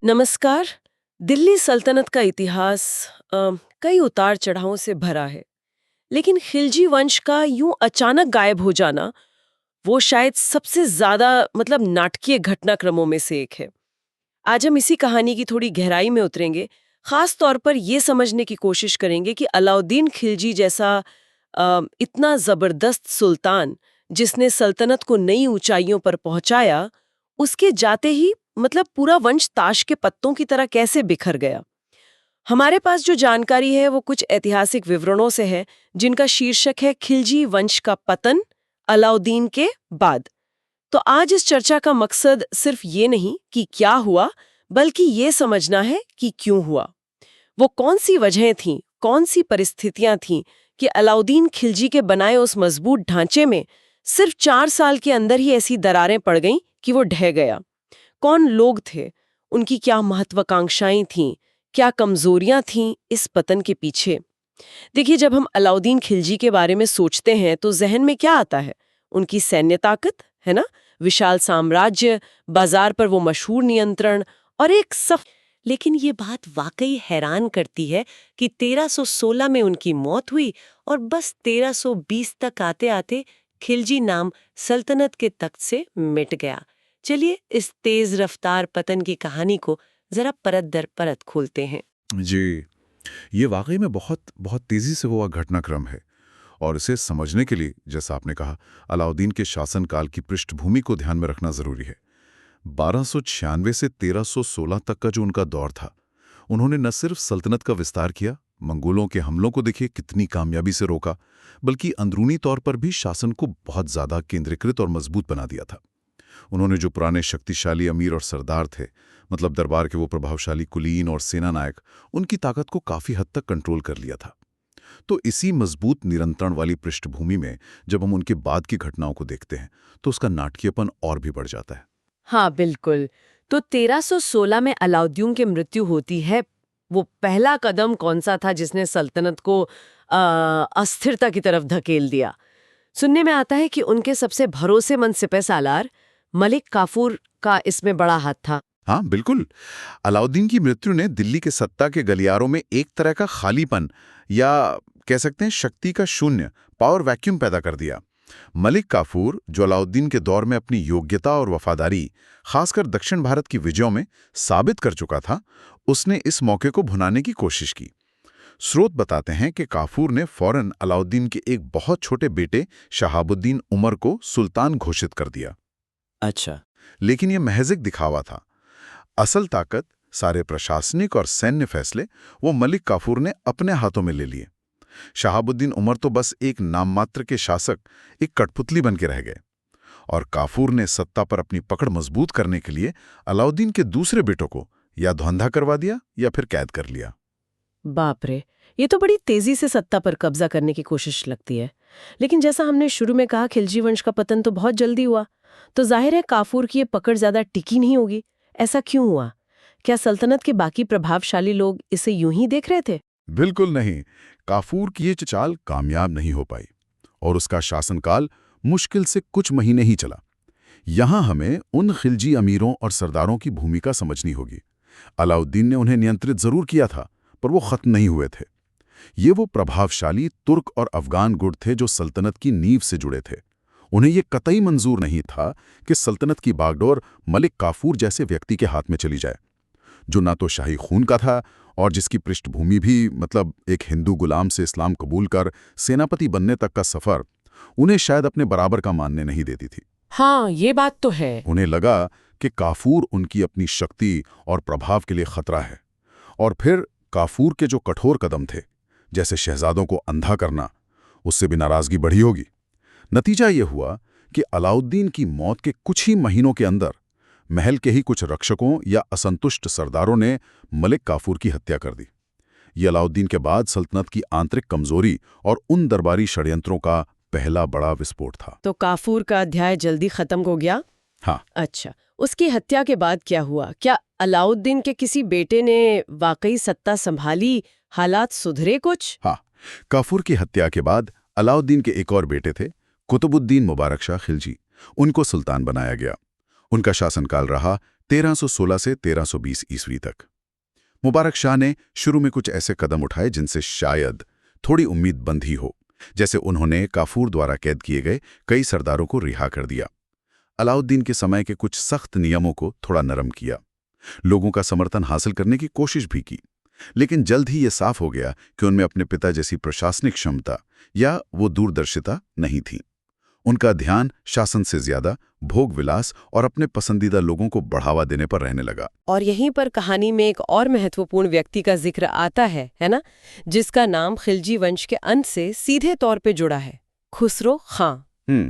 नमस्कार। दिल्ली सल्तनत का इतिहास कई उतार चढ़ावों से भरा है। लेकिन खिलजी वंश का यूं अचानक गायब हो जाना वो शायद सबसे ज्यादा नाटकीय घटनाक्रमों में से एक है। आज हम इसी कहानी की थोड़ी गहराई में उतरेंगे। खास तौर पर ये समझने की कोशिश करेंगे कि अलाउद्दीन खिलजी जैसा इतना जबरदस्त सुल्तान जिसने सल्तनत को नई ऊंचाइयों पर पहुंचाया, उसके जाते ही पूरा वंश ताश के पत्तों की तरह कैसे बिखर गया। हमारे पास जो जानकारी है वो कुछ ऐतिहासिक विवरणों से है, जिनका शीर्षक है खिलजी वंश का पतन अलाउद्दीन के बाद। तो आज इस चर्चा का मकसद सिर्फ ये नहीं कि क्या हुआ, बल्कि ये समझना है कि क्यों हुआ। वो कौन सी वजहें थीं, कौन सी परिस्थितियां थीं कि अलाउद्दीन खिलजी के बनाए उस मजबूत ढांचे में सिर्फ 4 साल के अंदर ही ऐसी दरारें पड़ गईं कि वो ढह गया। कौन लोग थे, उनकी क्या महत्वाकांक्षाएं थीं, क्या कमजोरियां थीं इस पतन के पीछे। देखिए, जब हम अलाउद्दीन खिलजी के बारे में सोचते हैं तो जहन में क्या आता है? उनकी सैन्य ताकत, है ना, विशाल साम्राज्य, बाजार पर वो मशहूर नियंत्रण और एक लेकिन ये बात वाकई हैरान करती है कि 1316 में उनकी मौत हुई और बस 1320 तक आते आते खिलजी नाम सल्तनत के तख्त से मिट गया। चलिए इस तेज रफ्तार पतन की कहानी को जरा परत दर परत खोलते हैं। जी, ये वाकई में बहुत बहुत तेजी से हुआ घटनाक्रम है। और इसे समझने के लिए, जैसा आपने कहा, अलाउद्दीन के शासनकाल की पृष्ठभूमि को ध्यान में रखना जरूरी है। 1296 से 1316 तक का जो उनका दौर था, उन्होंने न सिर्फ सल्तनत का विस्तार किया, मंगोलों के हमलों को देखिए कितनी कामयाबी से रोका, बल्कि अंदरूनी तौर पर भी शासन को बहुत ज्यादा केंद्रीकृत और मजबूत बना दिया था। उन्होंने जो पुराने शक्तिशाली अमीर और सरदार थे, मतलब दरबार के वो प्रभावशाली कुलीन और सेना नायक, उनकी ताकत को काफी हद तक कंट्रोल कर लिया था। तो इसी मजबूत नियंत्रण वाली पृष्ठभूमि में जब हम उनके बाद की घटनाओं को देखते हैं तो उसका नाटकीयपन और भी बढ़ जाता है। हाँ बिल्कुल। तो 1316 में अलाउद्दीन की मृत्यु होती है। वो पहला कदम कौन सा था जिसने सल्तनत को अस्थिरता की तरफ धकेल दिया? सुनने में आता है कि उनके सबसे भरोसेमंद सिपह सालार मलिक काफूर का इसमें बड़ा हाथ था। हाँ बिल्कुल। अलाउद्दीन की मृत्यु ने दिल्ली के सत्ता के गलियारों में एक तरह का खालीपन, या कह सकते हैं शक्ति का शून्य, पावर वैक्यूम पैदा कर दिया। मलिक काफूर, जो अलाउद्दीन के दौर में अपनी योग्यता और वफादारी, खासकर दक्षिण भारत की विजयों में साबित कर चुका था, उसने इस मौके को भुनाने की कोशिश की। स्रोत बताते हैं कि काफूर ने फौरन अलाउद्दीन के एक बहुत छोटे बेटे शहाबुद्दीन उमर को सुल्तान घोषित कर दिया। अच्छा। लेकिन यह महज एक दिखावा था। असल ताकत, सारे प्रशासनिक और सैन्य फैसले वो मलिक काफूर ने अपने हाथों में ले लिए। शहाबुद्दीन उमर तो बस एक नाममात्र के शासक, एक कठपुतली बन के रह गए। और काफूर ने सत्ता पर अपनी पकड़ मजबूत करने के लिए अलाउद्दीन के दूसरे बेटों को या धौंधा करवा दिया या फिर कैद कर लिया। बाप रे, ये तो बड़ी तेजी से सत्ता पर कब्जा करने की कोशिश लगती है। लेकिन जैसा हमने शुरू में कहा, खिलजी वंश का पतन तो बहुत जल्दी हुआ, तो जाहिर है काफूर की ये पकड़ ज्यादा टिकी नहीं होगी। ऐसा क्यों हुआ? क्या सल्तनत के बाकी प्रभावशाली लोग इसे यूं ही देख रहे थे? बिल्कुल नहीं। काफूर की ये चाल कामयाब नहीं हो पाई और उसका शासनकाल मुश्किल से कुछ महीने ही चला। यहां हमें उन खिलजी अमीरों और सरदारों की भूमिका समझनी होगी। अलाउद्दीन ने उन्हें नियंत्रित जरूर किया था, पर वो खत्म नहीं हुए थे। ये वो प्रभावशाली तुर्क और अफगान गुट थे जो सल्तनत की नींव से जुड़े थे। उन्हें ये कतई मंजूर नहीं था कि सल्तनत की बागडोर मलिक काफूर जैसे व्यक्ति के हाथ में चली जाए, जो ना तो शाही खून का था और जिसकी पृष्ठभूमि भी, एक हिंदू गुलाम से इस्लाम कबूल कर सेनापति बनने तक का सफर, उन्हें शायद अपने बराबर का मानने नहीं देती थी। हाँ, ये बात तो है। उन्हें लगा कि काफूर उनकी अपनी शक्ति और प्रभाव के लिए खतरा है। और फिर काफूर के जो कठोर कदम थे, जैसे शहजादों को अंधा करना, उससे भी नाराजगी बढ़ी होगी। नतीजा ये हुआ कि अलाउद्दीन की मौत के कुछ ही महीनों के अंदर महल के ही कुछ रक्षकों या असंतुष्ट सरदारों ने मलिक काफूर की हत्या कर दी। ये अलाउद्दीन के बाद सल्तनत की आंतरिक कमजोरी और उन दरबारी षड्यंत्रों का पहला बड़ा विस्फोट था। तो काफूर का अध्याय जल्दी खत्म हो गया? हाँ। अच्छा, उसकी हत्या के बाद क्या हुआ? क्या अलाउद्दीन के किसी बेटे ने वाकई सत्ता संभाली? हालात सुधरे कुछ? हाँ, काफूर की हत्या के बाद अलाउद्दीन के एक और बेटे थे, कुतुबुद्दीन मुबारक शाह खिलजी। उनको सुल्तान बनाया गया। उनका शासनकाल रहा 1316 से 1320 ईस्वी तक। मुबारक शाह ने शुरू में कुछ ऐसे कदम उठाए जिनसे शायद थोड़ी उम्मीद बंधी हो, जैसे उन्होंने काफूर द्वारा कैद किए गए कई सरदारों को रिहा कर दिया। अलाउद्दीन के समय के कुछ सख्त नियमों को थोड़ा नरम किया, लोगों का समर्थन हासिल करने की कोशिश भी की। लेकिन जल्द ही यह साफ हो गया कि उनमें अपने पिता जैसी प्रशासनिक क्षमता या वो दूरदर्शिता नहीं थी। उनका ध्यान शासन से ज्यादा भोग विलास और अपने पसंदीदा लोगों को बढ़ावा देने पर रहने लगा। और यहीं पर कहानी में एक और महत्वपूर्ण व्यक्ति का जिक्र आता है ना, जिसका नाम खिलजी वंश के अंत से सीधे तौर पे जुड़ा है, खुसरो खां।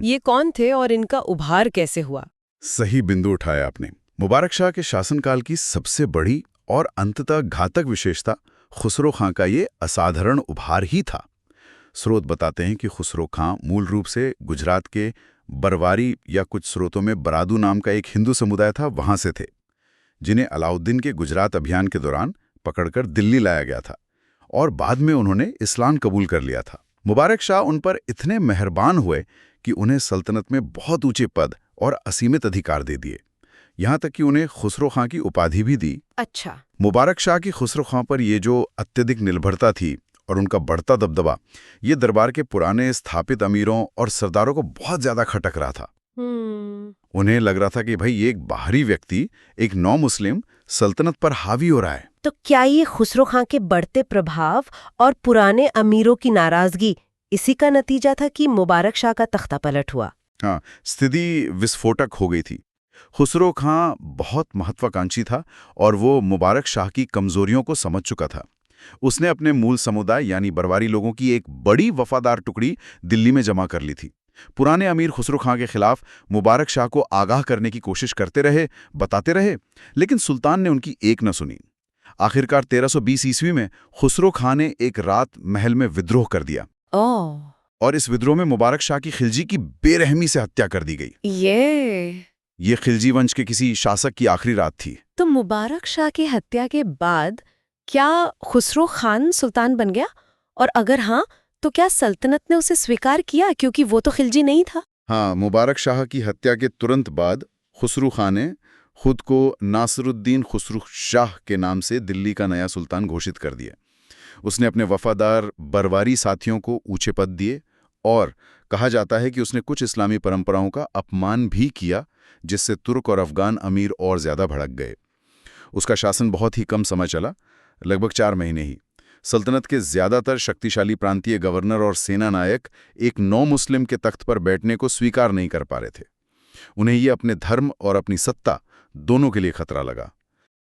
ये कौन थे और इनका उभार कैसे हुआ? सही बिंदु उठाया आपने। मुबारक शाह के शासनकाल की सबसे बड़ी और अंततः घातक विशेषता खुसरो खां का ये असाधारण उभार ही था। स्रोत बताते हैं कि खुसरो खां मूल रूप से गुजरात के बरवारी या कुछ स्रोतों में बरादू नाम का एक हिंदू समुदाय था, वहां से थे, जिन्हें अलाउद्दीन के गुजरात अभियान के दौरान पकड़कर दिल्ली लाया गया था और बाद में उन्होंने इस्लाम कबूल कर लिया था। मुबारक शाह उन पर इतने मेहरबान हुए कि उन्हें सल्तनत में बहुत ऊंचे पद और असीमित अधिकार दे दिए, यहां तक कि उन्हें खुसरो खां की उपाधि भी दी। अच्छा। मुबारक शाह की खुसरो खां पर ये जो अत्यधिक निर्भरता थी और उनका बढ़ता दबदबा, ये दरबार के पुराने स्थापित अमीरों और सरदारों को बहुत ज्यादा खटक रहा था। उन्हें लग रहा था कि भाई ये एक बाहरी व्यक्ति, एक नौ मुस्लिम सल्तनत पर हावी हो रहा है। तो क्या ये खुसरो खां के बढ़ते प्रभाव और पुराने अमीरों की नाराजगी इसी का नतीजा था कि मुबारक शाह का तख्ता पलट हुआ? हाँ, स्थिति विस्फोटक हो गई थी। खुसरो खां बहुत महत्वाकांक्षी था और वो मुबारक शाह की कमजोरियों को समझ चुका था। उसने अपने मूल समुदाय यानी बरवारी लोगों की एक बड़ी वफादार टुकड़ी दिल्ली में जमा कर ली थी। पुराने अमीर खुसरो खां के खिलाफ मुबारक शाह को आगाह करने की कोशिश करते रहे, बताते रहे, लेकिन सुल्तान ने उनकी एक न सुनी। आखिरकार 1320 ईस्वी में खुसरो खां ने एक रात महल में विद्रोह कर दिया और इस विद्रोह में मुबारक शाह की खिलजी की बेरहमी से हत्या कर दी गई। ये खिलजी वंश के किसी शासक की आखिरी रात थी। तो मुबारक शाह की हत्या के बाद क्या खुसरो खान सुल्तान बन गया? और अगर हाँ, तो क्या सल्तनत ने उसे स्वीकार किया, क्योंकि वो तो खिलजी नहीं था? हाँ, मुबारक शाह की हत्या के तुरंत बाद खुसरो खान ने खुद को नासिरुद्दीन खुसरो शाह के नाम से दिल्ली का नया सुल्तान घोषित कर दिया। उसने अपने वफादार बरवारी साथियों को ऊंचे पद दिए और कहा जाता है कि उसने कुछ इस्लामी परंपराओं का अपमान भी किया, जिससे तुर्क और अफगान अमीर और ज्यादा भड़क गए। उसका शासन बहुत ही कम समय चला, लगभग 4 महीने ही। सल्तनत के ज्यादातर शक्तिशाली प्रांतीय गवर्नर और सेना नायक एक नौ मुस्लिम के तख्त पर बैठने को स्वीकार नहीं कर पा रहे थे। उन्हें ये अपने धर्म और अपनी सत्ता दोनों के लिए खतरा लगा।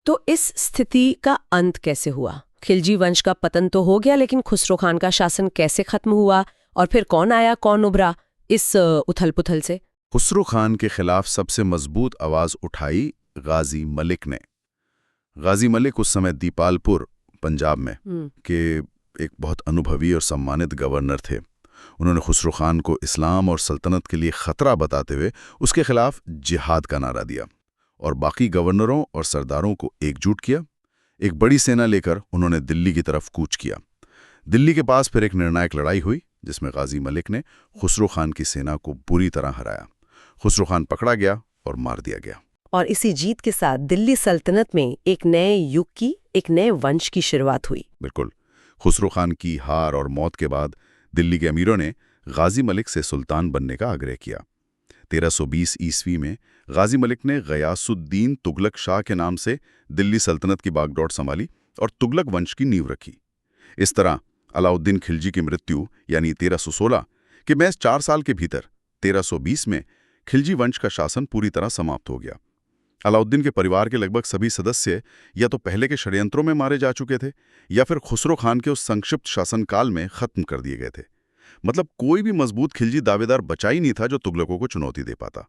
तो इस स्थिति का अंत कैसे हुआ? खिलजी वंश का पतन तो हो गया, लेकिन खुसरो खान का शासन कैसे खत्म हुआ और फिर कौन आया कौन उभरा इस उथल पुथल से? खुसरो खान के खिलाफ सबसे मजबूत आवाज उठाई गाजी मलिक ने। गाजी मलिक उस समय दीपालपुर पंजाब में के एक बहुत अनुभवी और सम्मानित गवर्नर थे। उन्होंने खुसरो खान को इस्लाम और सल्तनत के लिए खतरा बताते हुए उसके खिलाफ जिहाद का नारा दिया और बाकी गवर्नरों और सरदारों को एकजुट किया। एक बड़ी सेना लेकर उन्होंने दिल्ली की तरफ कूच किया। दिल्ली के पास फिर एक निर्णायक लड़ाई हुई, जिसमें गाजी मलिक ने खुसरो खान की सेना को बुरी तरह हराया। खुसरो खान पकड़ा गया और मार दिया गया। और इसी जीत के साथ दिल्ली सल्तनत में एक नए युग की, एक नए वंश की शुरुआत हुई। बिल्कुल। खुसरो खान की हार और मौत के बाद दिल्ली के अमीरों ने गाजी मलिक से सुल्तान बनने का आग्रह किया। 1320 ईस्वी में गाजी मलिक ने गयासुद्दीन तुगलक शाह के नाम से दिल्ली सल्तनत की बागडोर संभाली और तुगलक वंश की नींव रखी। इस तरह अलाउद्दीन खिलजी की मृत्यु यानी 1316 के महज 4 साल के भीतर 1320 में खिलजी वंश का शासन पूरी तरह समाप्त हो गया। अलाउद्दीन के परिवार के लगभग सभी सदस्य या तो पहले के षड्यंत्रों में मारे जा चुके थे या फिर खुसरो खान के उस संक्षिप्त शासनकाल में खत्म कर दिए गए थे। मतलब कोई भी मजबूत खिलजी दावेदार बचा ही नहीं था जो तुगलकों को चुनौती दे पाता।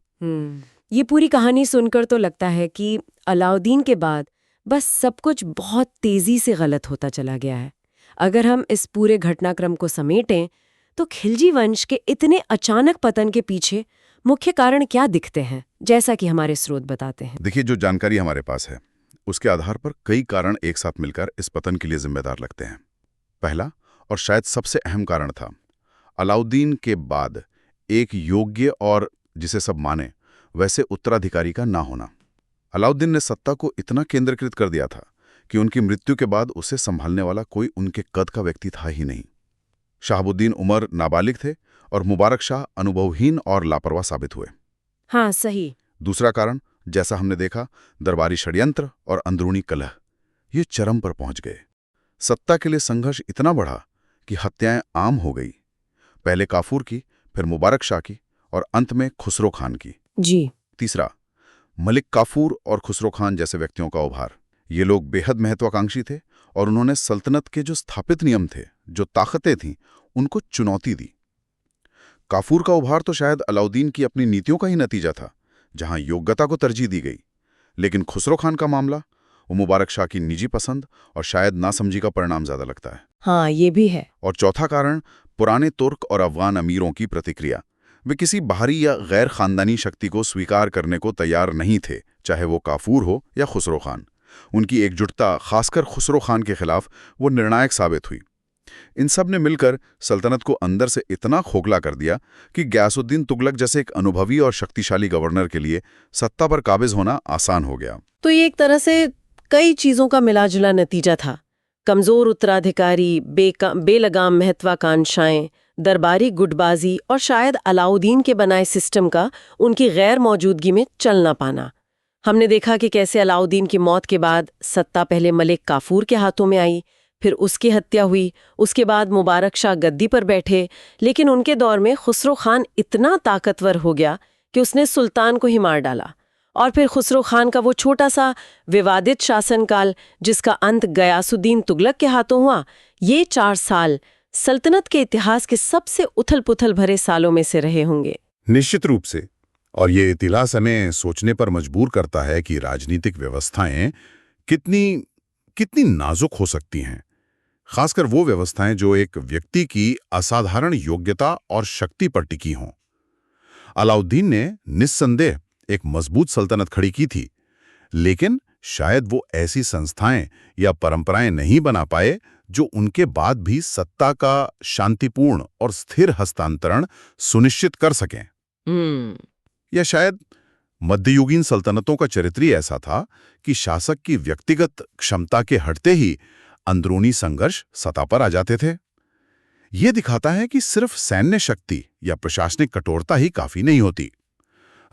ये पूरी कहानी सुनकर तो लगता है कि अलाउद्दीन के बाद बस सब कुछ बहुत तेजी से गलत होता चला गया है। अगर हम इस पूरे घटनाक्रम को समेटें तो खिलजी वंश के इतने अचानक पतन के पीछे मुख्य कारण क्या दिखते हैं, जैसा कि हमारे स्रोत बताते हैं? देखिए, जो जानकारी हमारे पास है उसके आधार पर कई कारण एक साथ मिलकर इस पतन के लिए जिम्मेदार लगते हैं। पहला और शायद सबसे अहम कारण था अलाउद्दीन के बाद एक योग्य और जिसे सब माने वैसे उत्तराधिकारी का ना होना। अलाउद्दीन ने सत्ता को इतना केंद्रीकृत कर दिया था कि उनकी मृत्यु के बाद उसे संभालने वाला कोई उनके कद का व्यक्ति था ही नहीं। शहाबुद्दीन उमर नाबालिग थे और मुबारक शाह अनुभवहीन और लापरवाह साबित हुए। हाँ, सही। दूसरा कारण, जैसा हमने देखा, दरबारी षड्यंत्र और अंदरूनी कलह ये चरम पर पहुंच गए। सत्ता के लिए संघर्ष इतना बढ़ा कि हत्याएं आम हो गई। पहले काफूर की, फिर मुबारक शाह की और अंत में खुसरो खान की। जी। तीसरा, मलिक काफूर और खुसरो खान जैसे व्यक्तियों का उभार। ये लोग बेहद महत्वाकांक्षी थे और उन्होंने सल्तनत के जो स्थापित नियम थे, जो ताकतें थीं, उनको चुनौती दी। काफूर का उभार तो शायद अलाउद्दीन की अपनी नीतियों का ही नतीजा था, जहां योग्यता को तरजीह दी गई। लेकिन खुसरो खान का मामला, वो मुबारक शाह की निजी पसंद और शायद नासमझी का परिणाम ज्यादा लगता है। हाँ, ये भी है। और चौथा कारण, पुराने तुर्क और अफगान अमीरों की प्रतिक्रिया। वे किसी बाहरी या गैर खानदानी शक्ति को स्वीकार करने को तैयार नहीं थे, चाहे वो काफूर हो या खुसरो खान। उनकी एकजुटता, खासकर खुसरो खान के खिलाफ, वो निर्णायक साबित हुई। इन सब ने मिलकर सल्तनत को अंदर से इतना खोखला कर दिया कि गयासुद्दीन तुगलक जैसे एक अनुभवी और शक्तिशाली गवर्नर के लिए सत्ता पर काबिज होना आसान हो गया। तो ये एक तरह से कई चीजों का मिलाजुला नतीजा था। कमजोर उत्तराधिकारी, बेलगाम महत्वाकांक्षाएं, दरबारी गुटबाजी और शायद अलाउद्दीन के बनाए सिस्टम का उनकी गैर मौजूदगी में चल ना पाना। हमने देखा कि कैसे अलाउद्दीन की मौत के बाद सत्ता पहले मलिक काफूर के हाथों में आई, फिर उसकी हत्या हुई, उसके बाद मुबारक शाह गद्दी पर बैठे, लेकिन उनके दौर में खुसरो खान इतना ताकतवर हो गया कि उसने सुल्तान को ही मार डाला। और फिर खुसरो खान का वो छोटा सा विवादित शासनकाल, जिसका अंत गयासुद्दीन तुगलक के हाथों हुआ, ये 4 साल सल्तनत के इतिहास के सबसे उथल-पुथल भरे सालों में से रहे होंगे। निश्चित रूप से। और ये इतिहास हमें सोचने पर मजबूर करता है कि राजनीतिक व्यवस्थाएं कितनी नाजुक हो सकती हैं, खासकर वो व्यवस्थाएं जो एक व्यक्ति की असाधारण योग्यता और शक्ति पर टिकी हों। अलाउद्दीन ने निस्संदेह एक मजबूत सल्तनत खड़ी की थी, लेकिन शायद वो ऐसी संस्थाएं या परंपराएं नहीं बना पाए जो उनके बाद भी सत्ता का शांतिपूर्ण और स्थिर हस्तांतरण सुनिश्चित कर सकें। या शायद मध्ययुगीन सल्तनतों का चरित्र ही ऐसा था कि शासक की व्यक्तिगत क्षमता के हटते ही अंदरूनी संघर्ष सत्ता पर आ जाते थे। ये दिखाता है कि सिर्फ सैन्य शक्ति या प्रशासनिक कठोरता ही काफी नहीं होती।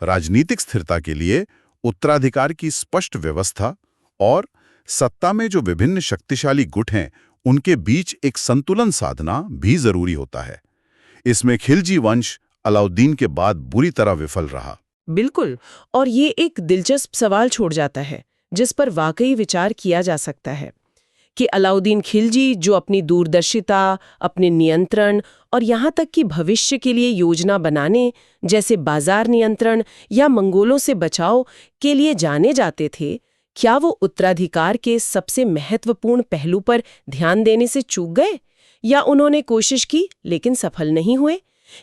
राजनीतिक स्थिरता के लिए उत्तराधिकार की स्पष्ट व्यवस्था और सत्ता में जो विभिन्न शक्तिशाली गुट हैं, उनके बीच एक संतुलन साधना भी जरूरी होता है। इसमें खिलजी वंश अलाउद्दीन के बाद बुरी तरह विफल रहा। बिल्कुल। और ये एक दिलचस्प सवाल छोड़ जाता है जिस पर वाकई विचार किया जा सकता है कि अलाउद्दीन खिलजी, जो अपनी दूरदर्शिता, अपने नियंत्रण और यहाँ तक कि भविष्य के लिए योजना बनाने, जैसे बाजार नियंत्रण या मंगोलों से बचाव के लिए जाने जाते थे, क्या वो उत्तराधिकार के सबसे महत्वपूर्ण पहलू पर ध्यान देने से चूक गए? या उन्होंने कोशिश की लेकिन सफल नहीं हुए?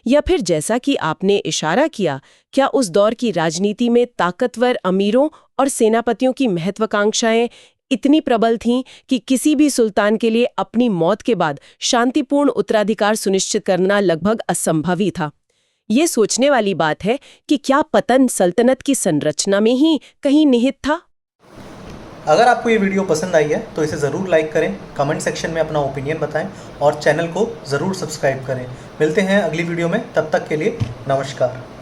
या फिर जैसा कि आपने इशारा किया, क्या उस दौर की राजनीति में ताकतवर अमीरों और सेनापतियों की महत्वाकांक्षाएं इतनी प्रबल थीं कि किसी भी सुल्तान के लिए अपनी मौत के बाद शांतिपूर्ण उत्तराधिकार सुनिश्चित करना लगभग असंभव ही था? ये सोचने वाली बात है कि क्या पतन सल्तनत की संरचना में ही कहीं निहित था? अगर आपको ये वीडियो पसंद आई है तो इसे ज़रूर लाइक करें, कमेंट सेक्शन में अपना ओपिनियन बताएं और चैनल को ज़रूर सब्सक्राइब करें। मिलते हैं अगली वीडियो में, तब तक के लिए नमस्कार।